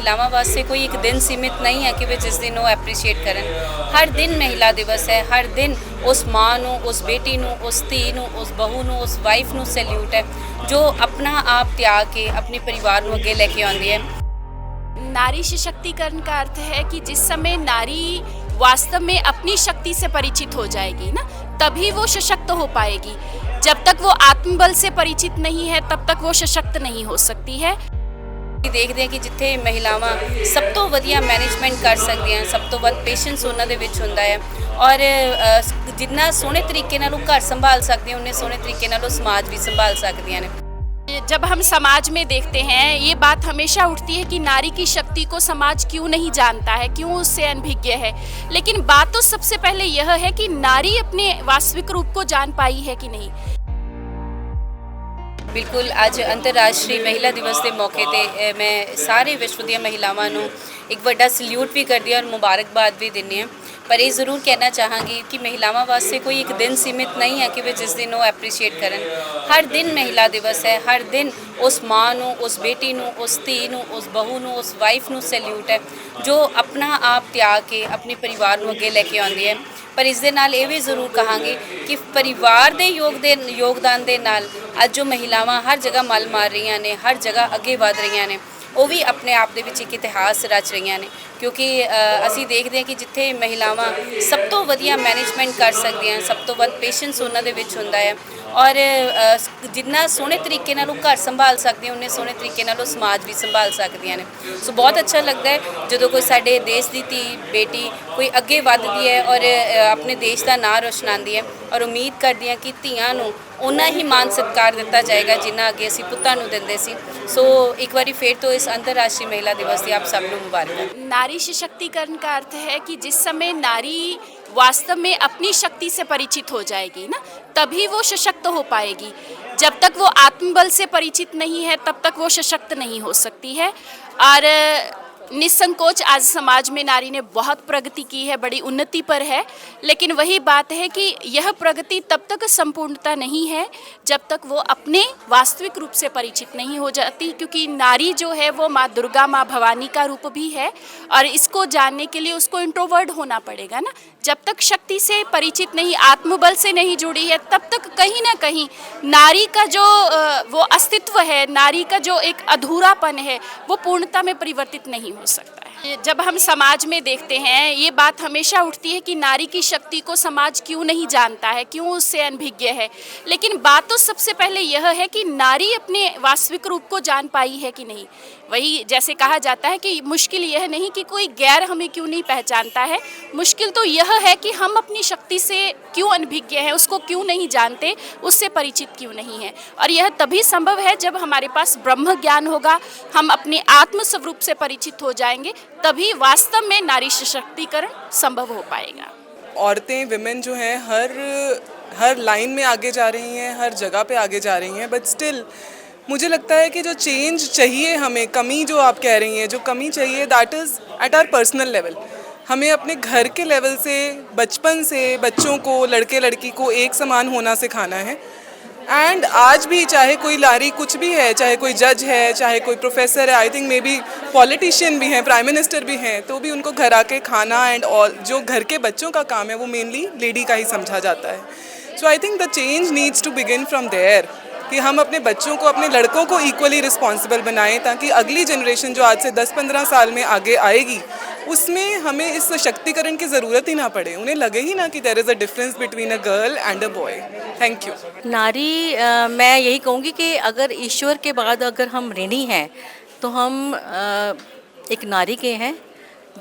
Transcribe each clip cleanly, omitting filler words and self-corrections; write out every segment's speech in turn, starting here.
महिलावां वास्ते कोई एक दिन सीमित नहीं है कि वे जिस दिन वो एप्रीशिएट करन। हर दिन महिला दिवस है, हर दिन उस मां नूं, उस बेटी नूं, उस धी नूं, उस बहू नूं, उस वाइफ नूं सैल्यूट है जो अपना आप त्याग के अपने परिवार नूं अगे लेके आउंदी है। नारी सशक्तिकरण का अर्थ है कि जिस समय नारी वास्तव में अपनी शक्ति से परिचित हो जाएगी ना, तभी वो सशक्त हो पाएगी। जब तक वो आत्मबल से परिचित नहीं है तब तक वो सशक्त नहीं हो सकती है। देखते हैं कि जिथे महिलावां सब तो वधिया मैनेजमेंट कर सकदियां, सब तो वध पेशेंस उन्हां दे विच हुंदा है और जिन्ना सोहणे तरीके नाल घर संभाल सकदियां उन्ने सोहणे तरीके नाल समाज भी संभाल सकदियां ने। जब हम समाज में देखते हैं, ये बात हमेशा उठती है कि नारी की शक्ति को समाज क्यों नहीं जानता है, क्यों उससे अनभिज्ञ है। लेकिन बात तो सबसे पहले यह है कि नारी अपने वास्तविक रूप को जान पाई है कि नहीं। बिल्कुल, अज अंतरराष्ट्रीय महिला दिवस के मौके पर मैं सारे विश्व दी महिलावां नूं एक बड़ा सल्यूट भी करदी और मुबारकबाद भी दिंदी हां। पर यह जरूर कहना चाहांगी कि महिलावां वास्ते कोई एक दिन सीमित नहीं है कि वे जिस दिन वो एप्रीशिएट करन। हर दिन महिला दिवस है, हर दिन उस मां नूं, उस बेटी नूं, उस धी नूं, उस बहू नूं, उस वाइफ नूं सैल्यूट है जो अपना आप त्याग के अपने परिवार नूं अगे लेके आउंदी है। पर इस दे नाल ये भी जरूर कहांगी कि परिवार के योगदान दे नाल अज जो महिलावां हर जगह मल मार रही ने, हर जगह अगे वध रही ने, वो भी अपने आप दे विच एक इतिहास रच रही ने। क्योंकि असी देखते हैं कि जिथे महिलावां सब तो वधिया मैनेजमेंट कर सकदियां, सब तो वध पेशेंस उन्हां दे विच हुंदा है और जिन्ना सोहणे तरीके नाल घर संभाल सकदियां उन्ने सोहणे तरीके नाल समाज भी संभाल सकदियां ने। सो बहुत अच्छा लगता है जो कोई साडे देश की धी बेटी कोई अगे वधदी है और अपने देश का नाम रोशनांदी है और उम्मीद करदी हां कि धीआं नूं उन्ना ही मान सत्कार दिता जाएगा जिन्ना अगे असी पुत्तां नूं दिंदे सी। सो एक बारी फिर तो इस अंतरराष्ट्रीय महिला दिवस की आप सब नूं मुबारक। नारी सशक्तिकरण का अर्थ है कि जिस समय नारी वास्तव में अपनी शक्ति से परिचित हो जाएगी ना, तभी वो सशक्त हो पाएगी। जब तक वो आत्मबल से परिचित नहीं है तब तक वो सशक्त नहीं हो सकती है। और निसंकोच आज समाज में नारी ने बहुत प्रगति की है, बड़ी उन्नति पर है। लेकिन वही बात है कि यह प्रगति तब तक संपूर्णता नहीं है जब तक वो अपने वास्तविक रूप से परिचित नहीं हो जाती, क्योंकि नारी जो है वो माँ दुर्गा, माँ भवानी का रूप भी है और इसको जानने के लिए उसको इंट्रोवर्ट होना पड़ेगा ना। जब तक शक्ति से परिचित नहीं, आत्मबल से नहीं जुड़ी है, तब तक कहीं ना कहीं नारी का जो वो अस्तित्व है, नारी का जो एक अधूरापन है, वो पूर्णता में परिवर्तित नहीं हो सकता है। जब हम समाज में देखते हैं, ये बात हमेशा उठती है कि नारी की शक्ति को समाज क्यों नहीं जानता है, क्यों उससे अनभिज्ञ है। लेकिन बात तो सबसे पहले यह है कि नारी अपने वास्तविक रूप को जान पाई है कि नहीं। वही जैसे कहा जाता है कि मुश्किल यह नहीं कि कोई गैर हमें क्यों नहीं पहचानता है, मुश्किल तो यह है कि हम अपनी शक्ति से क्यों अनभिज्ञ हैं, उसको क्यों नहीं जानते, उससे परिचित क्यों नहीं है। और यह तभी संभव है जब हमारे पास ब्रह्म ज्ञान होगा, हम अपने आत्म स्वरूप से परिचित हो जाएंगे, तभी वास्तव में नारी सशक्तिकरण संभव हो पाएगा। औरतें, विमेन जो हैं हर लाइन में आगे जा रही हैं, हर जगह पे आगे जा रही हैं, बट स्टिल मुझे लगता है कि जो चेंज चाहिए हमें, कमी जो आप कह रही हैं, जो कमी चाहिए, that is at our personal level. हमें अपने घर के लेवल से, बचपन से बच्चों को, लड़के लड़की को एक समान होना सिखाना है। एंड आज भी चाहे कोई नारी कुछ भी है, चाहे कोई जज है, चाहे कोई प्रोफेसर है, I think may be politician भी हैं, प्राइम मिनिस्टर भी हैं, तो भी उनको घर आके खाना एंड ऑल जो घर के बच्चों का काम है वो मेनली लेडी का ही समझा जाता है। So I think the change needs to begin from there कि हम अपने बच्चों को, अपने लड़कों को इक्वली रिस्पॉन्सिबल बनाएं, ताकि अगली जनरेशन जो आज से 10-15 साल में आगे आएगी उसमें हमें इस सशक्तिकरण की ज़रूरत ही ना पड़े, उन्हें लगे ही ना कि there is a difference between a girl and a boy. Thank you. नारी मैं यही कहूँगी कि अगर ईश्वर के बाद अगर हम ऋणी हैं तो हम एक नारी के हैं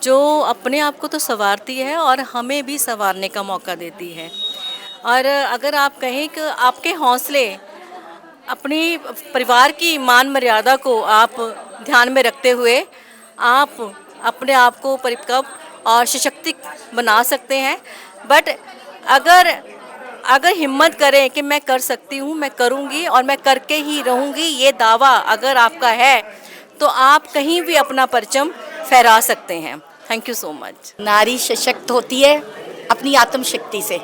जो अपने आप को तो संवारती है और हमें भी संवारने का मौका देती है। और अगर आप कहें कि आपके हौसले, अपनी परिवार की मान मर्यादा को आप ध्यान में रखते हुए आप अपने आप को परिपक्व और सशक्त बना सकते हैं। बट अगर हिम्मत करें कि मैं कर सकती हूँ, मैं करूँगी और मैं करके ही रहूँगी, ये दावा अगर आपका है तो आप कहीं भी अपना परचम फहरा सकते हैं। Thank you so much. नारी सशक्त होती है अपनी आत्मशक्ति से।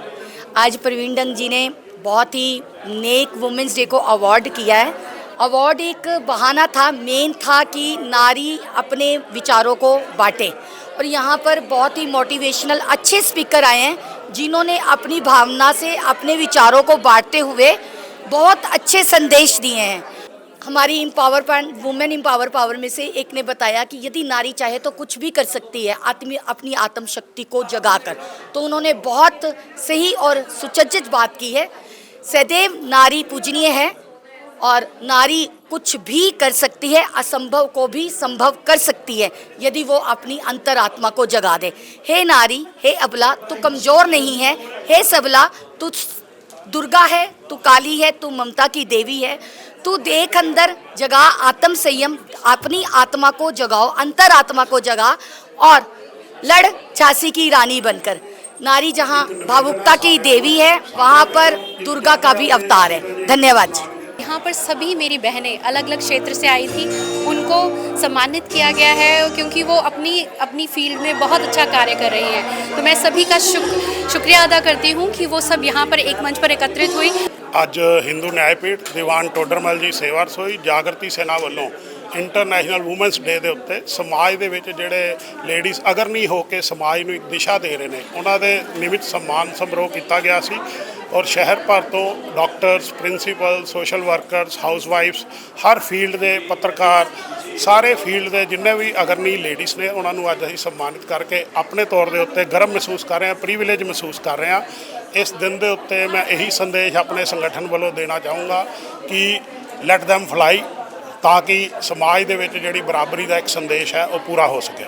आज प्रवीण डंग जी ने बहुत ही नेक वुमेंस डे को अवार्ड किया है अवार्ड एक बहाना था, मेन था कि नारी अपने विचारों को बांटे। और यहाँ पर बहुत ही मोटिवेशनल अच्छे स्पीकर आए हैं जिन्होंने अपनी भावना से अपने विचारों को बांटते हुए बहुत अच्छे संदेश दिए हैं। हमारी वुमेन एम्पावर पावर में से एक ने बताया कि यदि नारी चाहे तो कुछ भी कर सकती है अपनी आत्मशक्ति को जगाकर। तो उन्होंने बहुत सही और सुसज्जित बात की है। सदैव नारी पूजनीय है और नारी कुछ भी कर सकती है, असंभव को भी संभव कर सकती है यदि वो अपनी अंतरात्मा को जगा दे। हे नारी, हे अबला, तू कमज़ोर नहीं है। हे सबला, तू दुर्गा है, तू काली है, तू ममता की देवी है। तू देख अंदर, जगा आत्म संयम, अपनी आत्मा को जगाओ, अंतरात्मा को जगा और लड़ झांसी की रानी बनकर। नारी जहाँ भावुकता की देवी है, वहाँ पर दुर्गा का भी अवतार है। धन्यवाद जी। यहाँ पर सभी मेरी बहनें अलग अलग क्षेत्र से आई थी, उनको सम्मानित किया गया है क्योंकि वो अपनी फील्ड में बहुत अच्छा कार्य कर रही हैं। तो मैं सभी का शुक्रिया अदा करती हूँ कि वो सब यहाँ पर एक मंच पर एकत्रित हुई। ਅੱਜ ਹਿੰਦੂ ਨਿਆਇਪੀਠ ਦੀਵਾਨ ਟੋਡਰਮਲ ਜੀ ਸੇਵਾ ਰਸੋਈ ਜਾਗਰਤੀ ਸੈਨਾ ਵੱਲੋਂ ਇੰਟਰਨੈਸ਼ਨਲ ਵੂਮਨਸ ਡੇ ਦੇ ਉੱਤੇ ਸਮਾਜ ਦੇ ਵਿੱਚ ਜਿਹੜੇ ਲੇਡੀਜ਼ ਅਗਰਨੀ ਹੋ ਕੇ ਸਮਾਜ ਨੂੰ ਇੱਕ ਦਿਸ਼ਾ ਦੇ ਰਹੇ ਨੇ, ਉਹਨਾਂ ਦੇ ਨਿਮਿਤ ਸਨਮਾਨ ਸਮਾਰੋਹ ਕੀਤਾ ਗਿਆ ਸੀ। ਔਰ ਸ਼ਹਿਰ ਭਰ ਤੋਂ ਡਾਕਟਰਸ, ਪ੍ਰਿੰਸੀਪਲ, ਸੋਸ਼ਲ ਵਰਕਰਸ, ਹਾਊਸਵਾਈਫਸ, ਹਰ ਫੀਲਡ ਦੇ ਪੱਤਰਕਾਰ, ਸਾਰੇ ਫੀਲਡ ਦੇ ਜਿੰਨੇ ਵੀ ਅਗਰਨੀ ਲੇਡੀਜ਼ ਨੇ ਉਹਨਾਂ ਨੂੰ ਅੱਜ ਅਸੀਂ ਸਨਮਾਨਿਤ ਕਰਕੇ ਆਪਣੇ ਤੌਰ ਦੇ ਉੱਤੇ ਗਰਵ ਮਹਿਸੂਸ ਕਰ ਰਹੇ ਹਾਂ, ਪ੍ਰੀਵਿਲੇਜ ਮਹਿਸੂਸ ਕਰ ਰਹੇ ਹਾਂ। ਇਸ ਦਿਨ ਦੇ ਉੱਤੇ ਮੈਂ ਇਹੀ ਸੰਦੇਸ਼ ਆਪਣੇ ਸੰਗਠਨ ਵੱਲੋਂ ਦੇਣਾ ਚਾਹੂੰਗਾ ਕਿ ਲੈਟ ਦੈਮ ਫਲਾਈ, ਤਾਂ ਕਿ ਸਮਾਜ ਦੇ ਵਿੱਚ ਜਿਹੜੀ ਬਰਾਬਰੀ ਦਾ ਇੱਕ ਸੰਦੇਸ਼ ਹੈ ਉਹ ਪੂਰਾ ਹੋ ਸਕੇ।